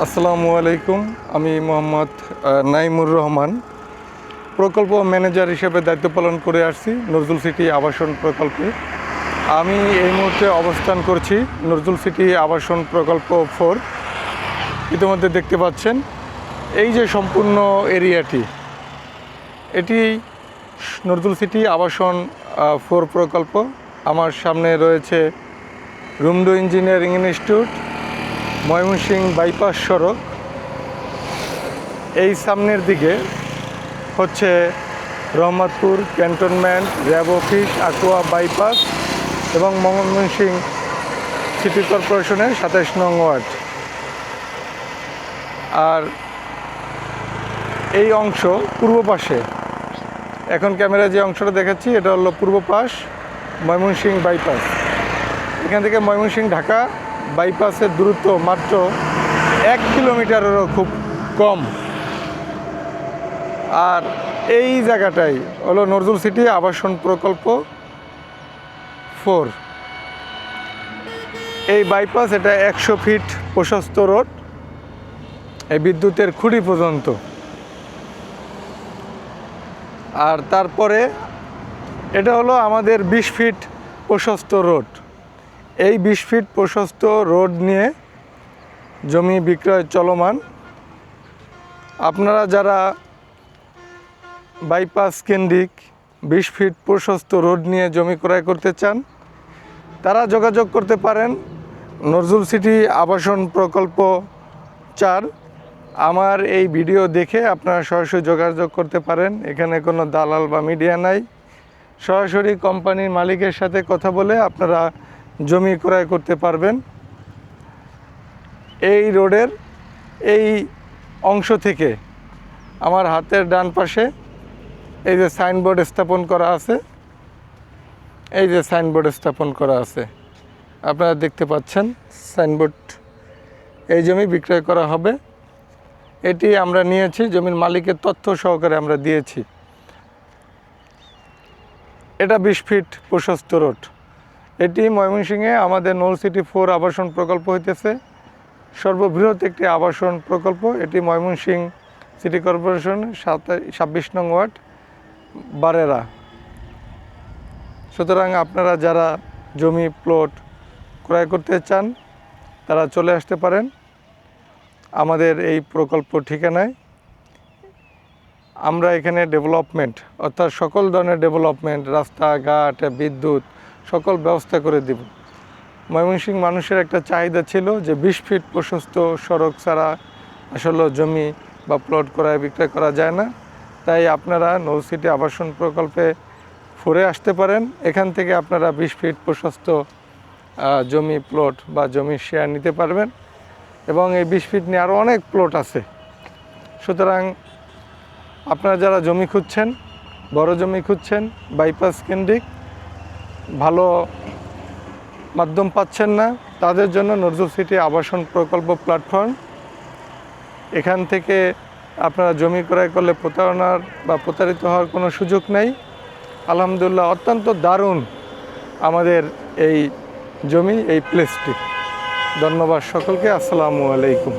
আসসালামু আলাইকুম। আমি মোহাম্মদ নাইমুর রহমান, প্রকল্প ম্যানেজার হিসেবে দায়িত্ব পালন করে আসছি নজরুল সিটি আবাসন প্রকল্পে। আমি এই মুহূর্তে অবস্থান করছি নজরুল সিটি আবাসন প্রকল্প 4। ইতিমধ্যে দেখতে পাচ্ছেন এই যে সম্পূর্ণ এরিয়াটি, এটি নজরুল সিটি আবাসন 4 প্রকল্প। আমার সামনে রয়েছে রুমডো ইঞ্জিনিয়ারিং ইনস্টিটিউট, ময়মনসিংহ বাইপাস সড়ক। এই সামনের দিকে হচ্ছে Rahmatpur cantonment, RAB office, Aqua bypass এবং ময়মনসিংহ সিটি কর্পোরেশনের 27 নং ওয়ার্ড। আর এই অংশ পূর্ব পাশে, এখন ক্যামেরা যে অংশটা দেখাচ্ছি এটা হলো পূর্ব পাশ ময়মনসিংহ বাইপাস। এখান থেকে ময়মনসিংহ ঢাকা বাইপাসের দূরত্ব মাত্র 1 কিলোমিটারেরও খুব কম। আর এই জায়গাটাই হলো নজরুল সিটি আবাসন প্রকল্প 4। এই বাইপাস, এটা 100 ফিট প্রশস্ত রোড, এই বিদ্যুতের খুঁটি পর্যন্ত। আর তারপরে এটা হলো আমাদের 20 ফিট প্রশস্ত রোড। এই 20 ফিট প্রশস্ত রোড নিয়ে জমি বিক্রয় চলমান। আপনারা যারা বাইপাস কেন্দ্রিক 20 ফিট প্রশস্ত রোড নিয়ে জমি ক্রয় করতে চান, তারা যোগাযোগ করতে পারেন নজরুল সিটি আবাসন প্রকল্প 4। আমার এই ভিডিও দেখে আপনারা সরাসরি যোগাযোগ করতে পারেন। এখানে কোনো দালাল বা মিডিয়া নাই। সরাসরি কোম্পানির মালিকের সাথে কথা বলে আপনারা জমি ক্রয় করতে পারবেন। এই রোডের এই অংশ থেকে আমার হাতের ডান পাশে এই যে সাইনবোর্ড স্থাপন করা আছে, এই যে সাইনবোর্ড স্থাপন করা আছে, আপনারা দেখতে পাচ্ছেন সাইনবোর্ড। এই জমি বিক্রয় করা হবে, এটি আমরা নিয়েছি, জমির মালিকের তথ্য সহকারে আমরা দিয়েছি। এটা 20 ফিট প্রশস্ত রোড। এটি ময়মনসিংহে আমাদের নজরুল সিটি 4 আবাসন প্রকল্প হইতেছে সর্ববৃহৎ একটি আবাসন প্রকল্প। এটি ময়মনসিংহ সিটি কর্পোরেশন 26 নং ওয়ার্ড, বারেরা। সুতরাং আপনারা যারা জমি প্লট ক্রয় করতে চান তারা চলে আসতে পারেন আমাদের এই প্রকল্প ঠিকানায়। আমরা এখানে ডেভেলপমেন্ট, অর্থাৎ সকল ধরনের ডেভেলপমেন্ট, রাস্তাঘাট, বিদ্যুৎ, সকল ব্যবস্থা করে দেব। ময়মনসিংহ মানুষের একটা চাহিদা ছিল যে 20 ফিট প্রশস্ত সড়ক ছাড়া আসলে জমি বা প্লট ক্রয় বিক্রয় করা যায় না। তাই আপনারা নজরুল সিটি আবাসন প্রকল্পে 4-এ আসতে পারেন। এখান থেকে আপনারা 20 ফিট প্রশস্ত জমি প্লট বা জমির শেয়ার নিতে পারবেন। এবং এই 20 ফিট নিয়ে আরও অনেক প্লট আছে। সুতরাং আপনারা যারা জমি খুঁজছেন, বড় জমি খুঁজছেন, বাইপাস কেন্দ্রিক, ভালো মাধ্যম পাচ্ছেন না, তাদের জন্য নজরুল সিটি আবাসন প্রকল্প প্ল্যাটফর্ম। এখান থেকে আপনারা জমি ক্রয় করলে প্রতারণার বা প্রতারিত হওয়ার কোনো সুযোগ নেই। আলহামদুলিল্লাহ, অত্যন্ত দারুণ আমাদের এই জমি, এই প্লেসটি। ধন্যবাদ সকলকে। আসসালামু আলাইকুম।